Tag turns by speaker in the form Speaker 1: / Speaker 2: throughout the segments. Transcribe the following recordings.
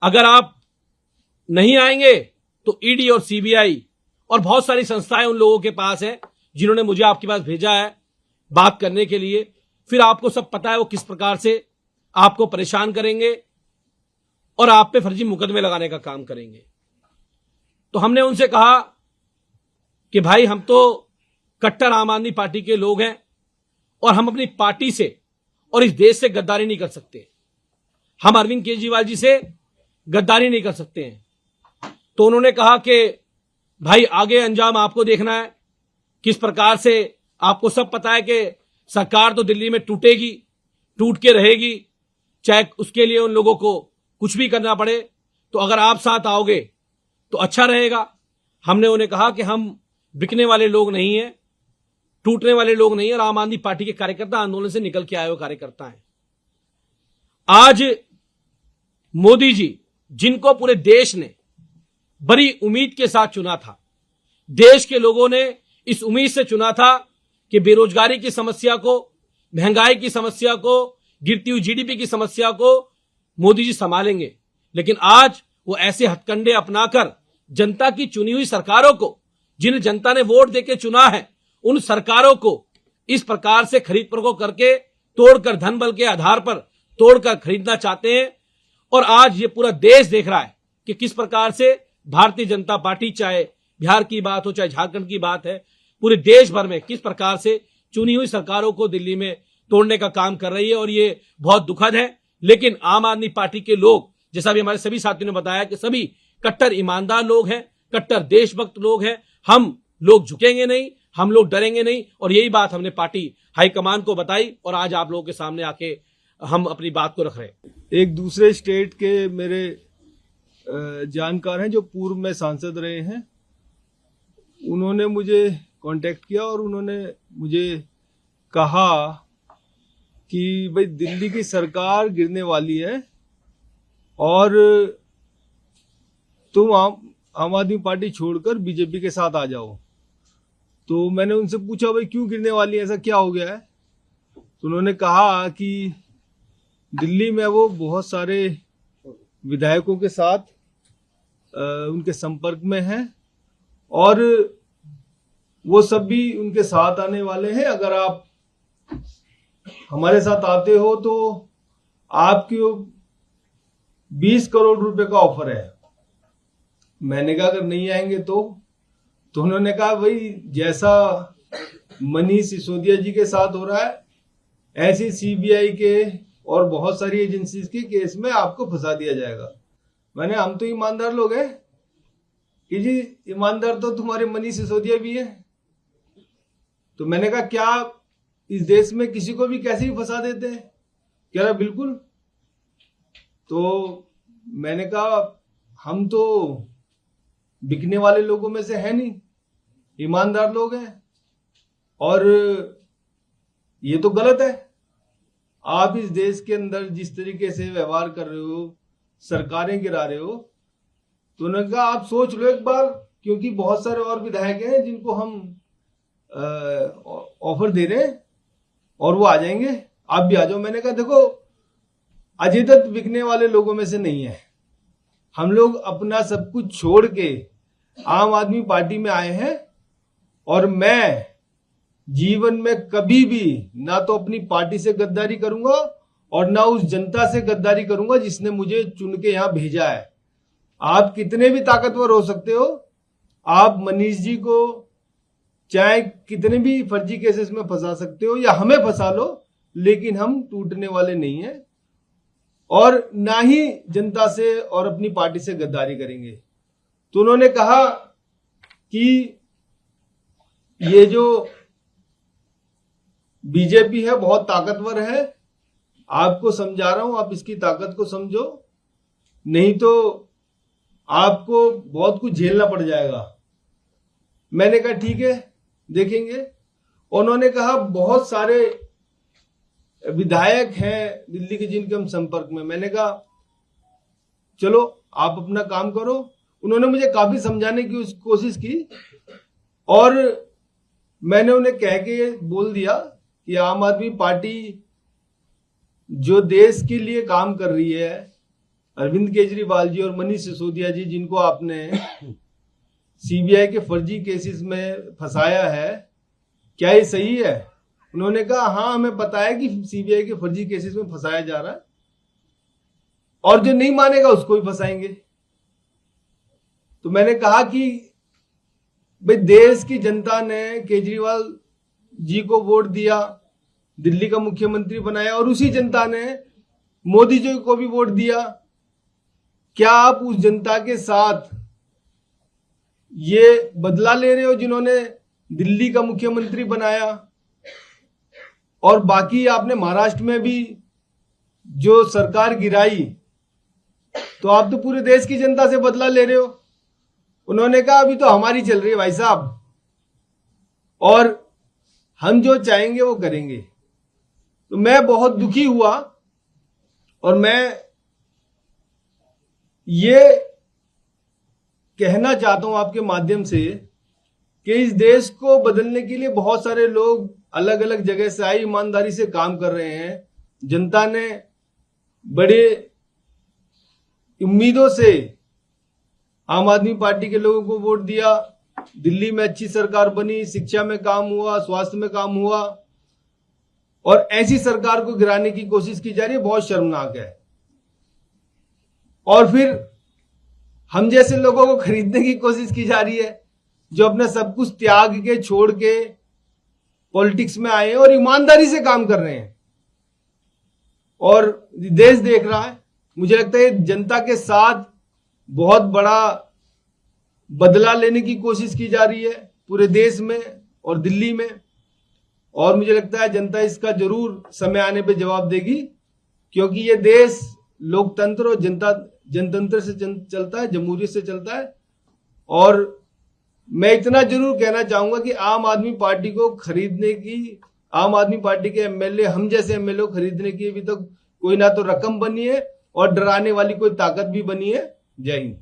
Speaker 1: अगर आप नहीं आएंगे तो ईडी और सीबीआई और बहुत सारी संस्थाएं उन लोगों के पास है जिन्होंने मुझे आपके पास भेजा है बात करने के लिए। फिर आपको सब पता है वो किस प्रकार से आपको परेशान करेंगे और आप पे फर्जी मुकदमे लगाने का काम करेंगे। तो हमने उनसे कहा कि भाई हम तो कट्टर आम आदमी पार्टी के लोग हैं और हम अपनी पार्टी से और इस देश से गद्दारी नहीं कर सकते। हम अरविंद केजरीवाल जी से गद्दारी नहीं कर सकते हैं। तो उन्होंने कहा कि भाई आगे अंजाम आपको देखना है, किस प्रकार से आपको सब पता है कि सरकार तो दिल्ली में टूटेगी, टूट के रहेगी, चाहे उसके लिए उन लोगों को कुछ भी करना पड़े। तो अगर आप साथ आओगे तो अच्छा रहेगा। हमने उन्हें कहा कि हम बिकने वाले लोग नहीं हैं, टूटने वाले लोग नहीं हैं और आम आदमी पार्टी के कार्यकर्ता आंदोलन से निकल के आए हुए कार्यकर्ता हैं। आज मोदी जी जिनको पूरे देश ने बड़ी उम्मीद के साथ चुना था, देश के लोगों ने इस उम्मीद से चुना था कि बेरोजगारी की समस्या को, महंगाई की समस्या को, गिरती हुई जीडीपी की समस्या को मोदी जी संभालेंगे। लेकिन आज वो ऐसे हथकंडे अपनाकर जनता की चुनी हुई सरकारों को, जिन्हें जनता ने वोट देकर चुना है, उन सरकारों को इस प्रकार से खरीद फरोख्त करके, तोड़कर, धन बल के आधार पर तोड़कर खरीदना चाहते हैं। और आज ये पूरा देश देख रहा है कि किस प्रकार से भारतीय जनता पार्टी, चाहे बिहार की बात हो चाहे झारखंड की बात है, पूरे देश भर में किस प्रकार से चुनी हुई सरकारों को दिल्ली में तोड़ने का काम कर रही है। और ये बहुत दुखद है। लेकिन आम आदमी पार्टी के लोग, जैसा भी हमारे सभी साथियों ने बताया कि सभी कट्टर ईमानदार लोग हैं, कट्टर देशभक्त लोग हैं। हम लोग झुकेंगे नहीं, हम लोग डरेंगे नहीं। और यही बात हमने पार्टी हाईकमान को बताई और आज आप लोगों के सामने आके हम अपनी बात को रख रहे हैं।
Speaker 2: एक दूसरे स्टेट के मेरे जानकार हैं जो पूर्व में सांसद रहे हैं, उन्होंने मुझे कांटेक्ट किया और उन्होंने मुझे कहा कि भाई दिल्ली की सरकार गिरने वाली है और तुम आम आदमी पार्टी छोड़कर बीजेपी के साथ आ जाओ। तो मैंने उनसे पूछा भाई क्यों गिरने वाली है, ऐसा क्या हो गया है? तो उन्होंने कहा कि दिल्ली में वो बहुत सारे विधायकों के साथ उनके संपर्क में हैं और वो सब भी उनके साथ आने वाले हैं। अगर आप हमारे साथ आते हो तो आपके 20 करोड़ रुपए का ऑफर है। मैंने कहा अगर नहीं आएंगे तो उन्होंने कहा भाई जैसा मनीष सिसोदिया जी के साथ हो रहा है, ऐसी सीबीआई के और बहुत सारी एजेंसीज के केस में आपको फंसा दिया जाएगा। मैंने, हम तो ईमानदार लोग हैं कि जी, ईमानदार तो तुम्हारे मनीष सिसोदिया भी है। तो मैंने कहा क्या इस देश में किसी को भी कैसे भी फंसा देते हैं? कह रहा बिल्कुल। तो मैंने कहा हम तो बिकने वाले लोगों में से है नहीं, ईमानदार लोग हैं और ये तो गलत है। आप इस देश के अंदर जिस तरीके से व्यवहार कर रहे हो, सरकारें गिरा रहे हो, तो उन्होंने कहा आप सोच लो एक बार, क्योंकि बहुत सारे और विधायक हैं जिनको हम ऑफर दे रहे हैं और वो आ जाएंगे, आप भी आ जाओ। मैंने कहा देखो, अजय दत्त बिकने वाले लोगों में से नहीं है। हम लोग अपना सब कुछ छोड़ के आम आदमी पार्टी में आए हैं और मैं जीवन में कभी भी ना तो अपनी पार्टी से गद्दारी करूंगा और ना उस जनता से गद्दारी करूंगा जिसने मुझे चुन के यहां भेजा है। आप कितने भी ताकतवर हो सकते हो, आप मनीष जी को चाहे कितने भी फर्जी केसेस में फंसा सकते हो या हमें फंसा लो, लेकिन हम टूटने वाले नहीं हैं और ना ही जनता से और अपनी पार्टी से गद्दारी करेंगे। तो उन्होंने कहा कि ये जो बीजेपी है बहुत ताकतवर है, आपको समझा रहा हूं, आप इसकी ताकत को समझो, नहीं तो आपको बहुत कुछ झेलना पड़ जाएगा। मैंने कहा ठीक है, देखेंगे। उन्होंने कहा बहुत सारे विधायक हैं दिल्ली के जिनके हम संपर्क में। मैंने कहा चलो आप अपना काम करो। उन्होंने मुझे काफी समझाने की कोशिश की और मैंने उन्हें कह के बोल दिया कि आम आदमी पार्टी जो देश के लिए काम कर रही है, अरविंद केजरीवाल जी और मनीष सिसोदिया जी, जिनको आपने सीबीआई के फर्जी केसेस में फंसाया है, क्या ये सही है? उन्होंने कहा हाँ, हमें पता है कि सीबीआई के फर्जी केसेस में फंसाया जा रहा है और जो नहीं मानेगा उसको भी फंसाएंगे। तो मैंने कहा कि भाई, देश की जनता ने केजरीवाल जी को वोट दिया, दिल्ली का मुख्यमंत्री बनाया, और उसी जनता ने मोदी जी को भी वोट दिया। क्या आप उस जनता के साथ ये बदला ले रहे हो जिन्होंने दिल्ली का मुख्यमंत्री बनाया? और बाकी आपने महाराष्ट्र में भी जो सरकार गिराई, तो आप तो पूरे देश की जनता से बदला ले रहे हो। उन्होंने कहा अभी तो हमारी चल रही है भाई साहब, और हम जो चाहेंगे वो करेंगे। तो मैं बहुत दुखी हुआ और मैं ये कहना चाहता हूं आपके माध्यम से कि इस देश को बदलने के लिए बहुत सारे लोग अलग अलग जगह से आए, ईमानदारी से काम कर रहे हैं। जनता ने बड़े उम्मीदों से आम आदमी पार्टी के लोगों को वोट दिया। दिल्ली में अच्छी सरकार बनी, शिक्षा में काम हुआ, स्वास्थ्य में काम हुआ, और ऐसी सरकार को गिराने की कोशिश की जा रही है, बहुत शर्मनाक है। और फिर हम जैसे लोगों को खरीदने की कोशिश की जा रही है, जो अपना सब कुछ त्याग के छोड़ के पॉलिटिक्स में आए हैं और ईमानदारी से काम कर रहे हैं, और देश देख रहा है। मुझे लगता है जनता के साथ बहुत बड़ा बदला लेने की कोशिश की जा रही है पूरे देश में और दिल्ली में, और मुझे लगता है जनता इसका जरूर समय आने पे जवाब देगी, क्योंकि ये देश लोकतंत्र और जनतंत्र से चलता है, जमहूरियत से चलता है। और मैं इतना जरूर कहना चाहूंगा कि आम आदमी पार्टी को खरीदने की, आम आदमी पार्टी के एमएलए, हम जैसे एमएलए को खरीदने की अभी तक कोई ना तो रकम बनी है और डराने वाली कोई ताकत भी बनी है। जय हिंद।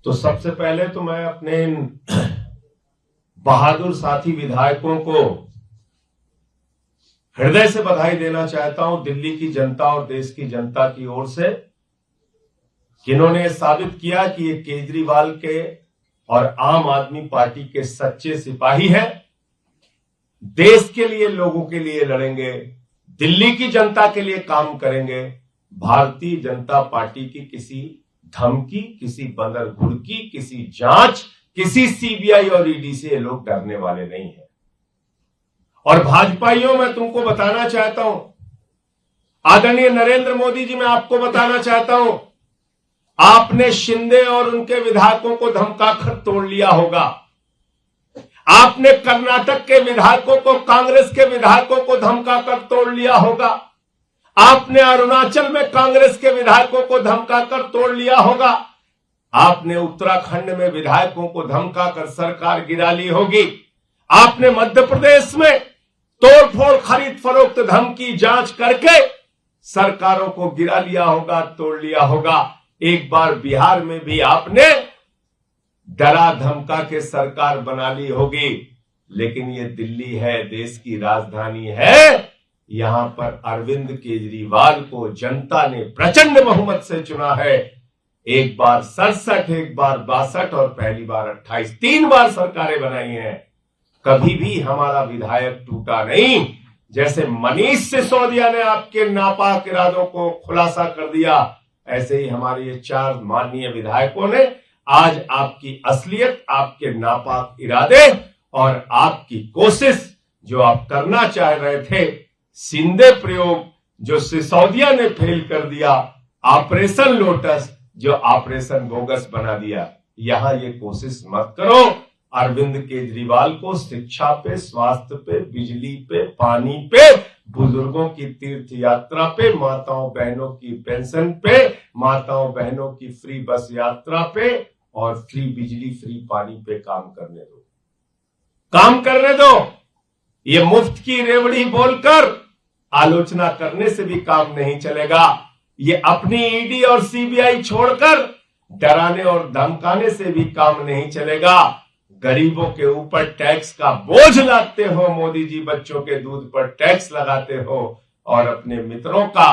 Speaker 3: तो सबसे पहले तो मैं अपने बहादुर साथी विधायकों को हृदय से बधाई देना चाहता हूं, दिल्ली की जनता और देश की जनता की ओर से, जिन्होंने साबित किया कि ये केजरीवाल के और आम आदमी पार्टी के सच्चे सिपाही हैं। देश के लिए, लोगों के लिए लड़ेंगे, दिल्ली की जनता के लिए काम करेंगे। भारतीय जनता पार्टी की किसी धमकी, किसी बंदर घुड़की, किसी जांच, किसी सीबीआई और ईडी से ये लोग डरने वाले नहीं हैं। और भाजपाइयों, मैं तुमको बताना चाहता हूं, आदरणीय नरेंद्र मोदी जी, मैं आपको बताना चाहता हूं, आपने शिंदे और उनके विधायकों को धमकाकर तोड़ लिया होगा। आपने कर्नाटक के विधायकों को, कांग्रेस के विधायकों को धमकाकर तोड़ लिया होगा। आपने अरुणाचल में कांग्रेस के विधायकों को धमकाकर तोड़ लिया होगा। आपने उत्तराखंड में विधायकों को धमकाकर सरकार गिरा ली होगी। आपने मध्य प्रदेश में तोड़फोड़, खरीद फरोख्त, धमकी, जांच करके सरकारों को गिरा लिया होगा, तोड़ लिया होगा। एक बार बिहार में भी आपने डरा धमका के सरकार बना ली होगी। लेकिन ये दिल्ली है, देश की राजधानी है। यहां पर अरविंद केजरीवाल को जनता ने प्रचंड बहुमत से चुना है। एक बार 67, एक बार 62 और पहली बार 28, 3 बार सरकारें बनाई हैं। कभी भी हमारा विधायक टूटा नहीं। जैसे मनीष सिसोदिया ने आपके नापाक इरादों को खुलासा कर दिया, ऐसे ही हमारे ये 4 माननीय विधायकों ने आज आपकी असलियत, आपके नापाक इरादे और आपकी कोशिश जो आप करना चाह रहे थे, शिंदे प्रयोग जो सिसोदिया ने फेल कर दिया, ऑपरेशन लोटस जो ऑपरेशन बोगस बना दिया, यहां ये कोशिश मत करो। अरविंद केजरीवाल को शिक्षा पे, स्वास्थ्य पे, बिजली पे, पानी पे, बुजुर्गों की तीर्थ यात्रा पे, माताओं बहनों की पेंशन पे, माताओं बहनों की फ्री बस यात्रा पे और फ्री बिजली, फ्री पानी पे काम करने दो, काम करने दो। ये मुफ्त की रेवड़ी बोलकर आलोचना करने से भी काम नहीं चलेगा। ये अपनी ईडी और सीबीआई छोड़कर डराने और धमकाने से भी काम नहीं चलेगा। गरीबों के ऊपर टैक्स का बोझ लादते हो मोदी जी, बच्चों के दूध पर टैक्स लगाते हो और अपने मित्रों का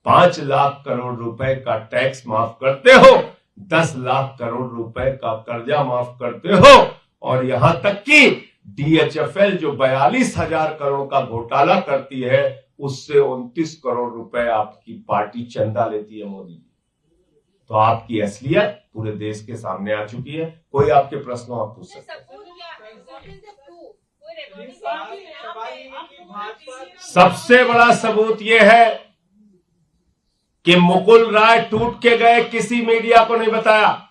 Speaker 3: 5 लाख करोड़ रुपए का टैक्स माफ करते हो, 10 लाख करोड़ रुपए का कर्जा माफ करते हो, और यहां तक कि DHFL जो 42,000 करोड़ का घोटाला करती है उससे 29 करोड़ रुपए आपकी पार्टी चंदा लेती है मोदी जी। तो आपकी असलियत पूरे देश के सामने आ चुकी है। कोई आपके प्रश्न आप पूछ सकते हैं। सबसे बड़ा सबूत यह है कि मुकुल राय टूट के गए, किसी मीडिया को नहीं बताया।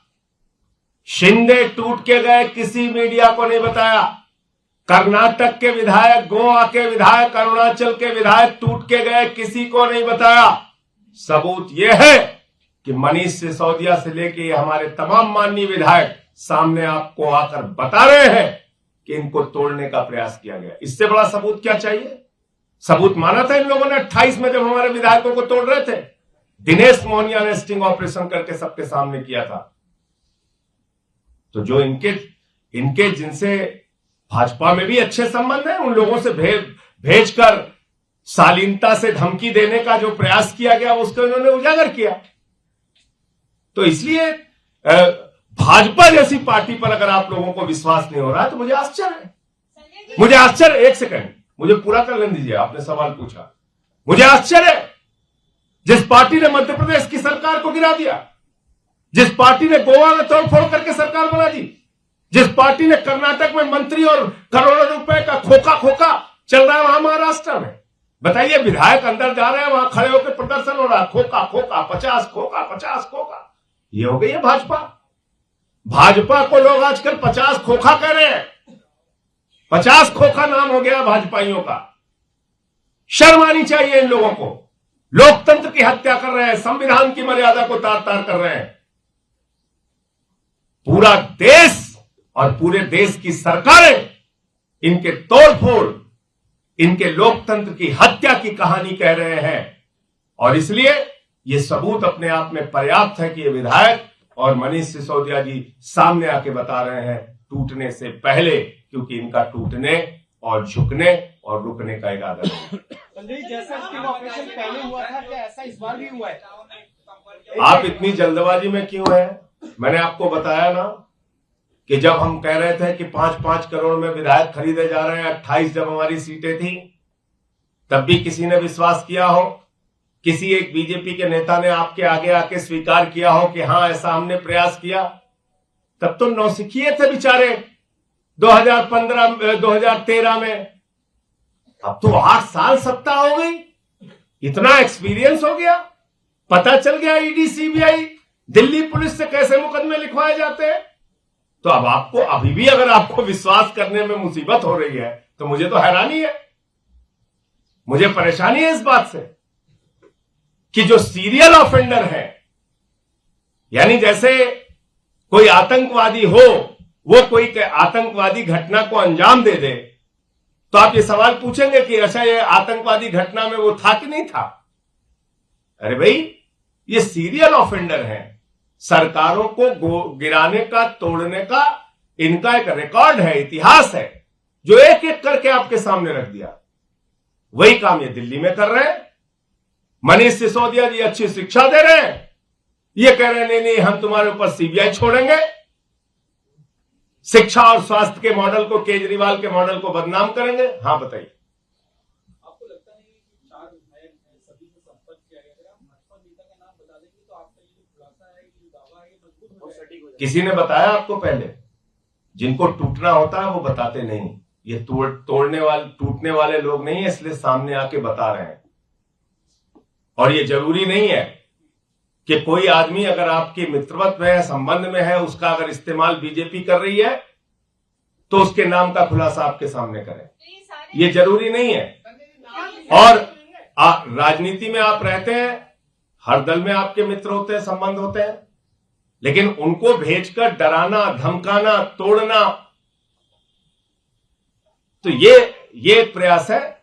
Speaker 3: शिंदे टूट के गए, किसी मीडिया को नहीं बताया। कर्नाटक के विधायक, गोवा के विधायक, अरुणाचल के विधायक टूट के गए, किसी को नहीं बताया। सबूत यह है कि मनीष सिसोदिया से लेके हमारे तमाम माननीय विधायक सामने आपको आकर बता रहे हैं कि इनको तोड़ने का प्रयास किया गया। इससे बड़ा सबूत क्या चाहिए? सबूत माना था इन लोगों ने 28 में जब हमारे विधायकों को तोड़ रहे थे। दिनेश मोहनिया ने स्टिंग ऑपरेशन करके सबके सामने किया था। तो जो इनके जिनसे भाजपा में भी अच्छे संबंध है, उन लोगों से भेजकर शालीनता से धमकी देने का जो प्रयास किया गया उसको इन्होंने उजागर किया। तो इसलिए भाजपा जैसी पार्टी पर अगर आप लोगों को विश्वास नहीं हो रहा है तो मुझे आश्चर्य है। मुझे आश्चर्य, एक सेकंड मुझे पूरा कर लेने दीजिए, आपने सवाल पूछा। मुझे आश्चर्य है जिस पार्टी ने मध्य प्रदेश की सरकार को गिरा दिया, जिस पार्टी ने गोवा में तोड़फोड़ करके सरकार बना दी, जिस पार्टी ने कर्नाटक में मंत्री और करोड़ों रुपए का खोखा चल रहा है वहां महाराष्ट्र में। बताइए, विधायक अंदर जा रहे हैं, वहां खड़े होकर प्रदर्शन हो रहा है, खोखा 50 खोखा। ये हो गई है भाजपा। भाजपा को लोग आजकल 50 खोखा कह रहे हैं। 50 खोखा नाम हो गया भाजपाइयों का। शर्म आनी चाहिए इन लोगों को। लोकतंत्र की हत्या कर रहे हैं, संविधान की मर्यादा को तार-तार कर रहे हैं। पूरा देश और पूरे देश की सरकारें इनके तोड़फोड़, इनके लोकतंत्र की हत्या की कहानी कह रहे हैं। और इसलिए ये सबूत अपने आप में पर्याप्त है कि ये विधायक और मनीष सिसोदिया जी सामने आके बता रहे हैं टूटने से पहले, क्योंकि इनका टूटने और झुकने और रुकने का इरादा नहीं।
Speaker 4: संजय, जैसा स्टिंग ऑपरेशन पहले हुआ था, क्या ऐसा इस बार भी हुआ है?
Speaker 3: आप इतनी जल्दबाजी में क्यों हैं? मैंने आपको बताया ना कि जब हम कह रहे थे कि 5-5 करोड़ में विधायक खरीदे जा रहे हैं, 28 जब हमारी सीटें थी, तब भी किसी ने विश्वास किया हो? किसी एक बीजेपी के नेता ने आपके आगे आके स्वीकार किया हो कि हां ऐसा हमने प्रयास किया? तब तो नौसिखिए थे बेचारे 2013 में। अब तो 8 साल सत्ता हो गई, इतना एक्सपीरियंस हो गया, पता चल गया ईडी सीबीआई दिल्ली पुलिस से कैसे मुकदमे लिखवाए जाते हैं। तो अब आपको अभी भी अगर आपको विश्वास करने में मुसीबत हो रही है तो मुझे तो हैरानी है, मुझे परेशानी है इस बात से कि जो सीरियल ऑफेंडर है, यानी जैसे कोई आतंकवादी हो, वो कोई आतंकवादी घटना को अंजाम दे दे, तो आप ये सवाल पूछेंगे कि अच्छा ये आतंकवादी घटना में वो था कि नहीं था? अरे भाई, ये सीरियल ऑफेंडर हैं। सरकारों को गिराने का, तोड़ने का इनका एक रिकॉर्ड है, इतिहास है, जो एक एक करके आपके सामने रख दिया। वही काम ये दिल्ली में कर रहे हैं। मनीष सिसोदिया जी अच्छी शिक्षा दे रहे हैं, ये कह रहे हैं नहीं हम तुम्हारे ऊपर सीबीआई छोड़ेंगे। शिक्षा और स्वास्थ्य के मॉडल को, केजरीवाल के मॉडल को बदनाम करेंगे। हाँ बताइए,
Speaker 4: आपको लगता नहीं कि 4 विधायक हैं, सभी से संपर्क किया गया? अगर आप भाजपा नेता का नाम बता देंगे तो आपका ये जो खुलासा है, ये दावा है, ये मजबूत हो जाएगा।
Speaker 3: किसी ने बताया आपको पहले? जिनको टूटना होता है वो बताते नहीं। ये टूटने वाले लोग नहीं है, इसलिए सामने आके बता रहे हैं। और ये जरूरी नहीं है कि कोई आदमी अगर आपके मित्रवत में है, संबंध में है, उसका अगर इस्तेमाल बीजेपी कर रही है तो उसके नाम का खुलासा आपके सामने करें। ये जरूरी नहीं है। और राजनीति में आप रहते हैं, हर दल में आपके मित्र होते हैं, संबंध होते हैं, लेकिन उनको भेजकर डराना, धमकाना, तोड़ना, तो ये प्रयास है।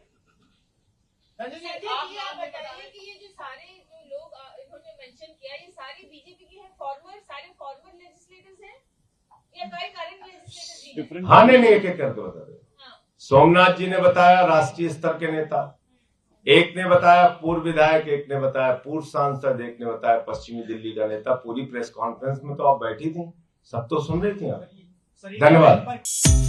Speaker 3: हाँ नहीं एक एक करके बता दे। सोमनाथ जी ने बताया, राष्ट्रीय स्तर के नेता, एक ने बताया पूर्व विधायक, एक ने बताया पूर्व सांसद, एक ने बताया पश्चिमी दिल्ली का नेता। पूरी प्रेस कॉन्फ्रेंस में तो आप बैठी थी, सब तो सुन रही थी आप। धन्यवाद।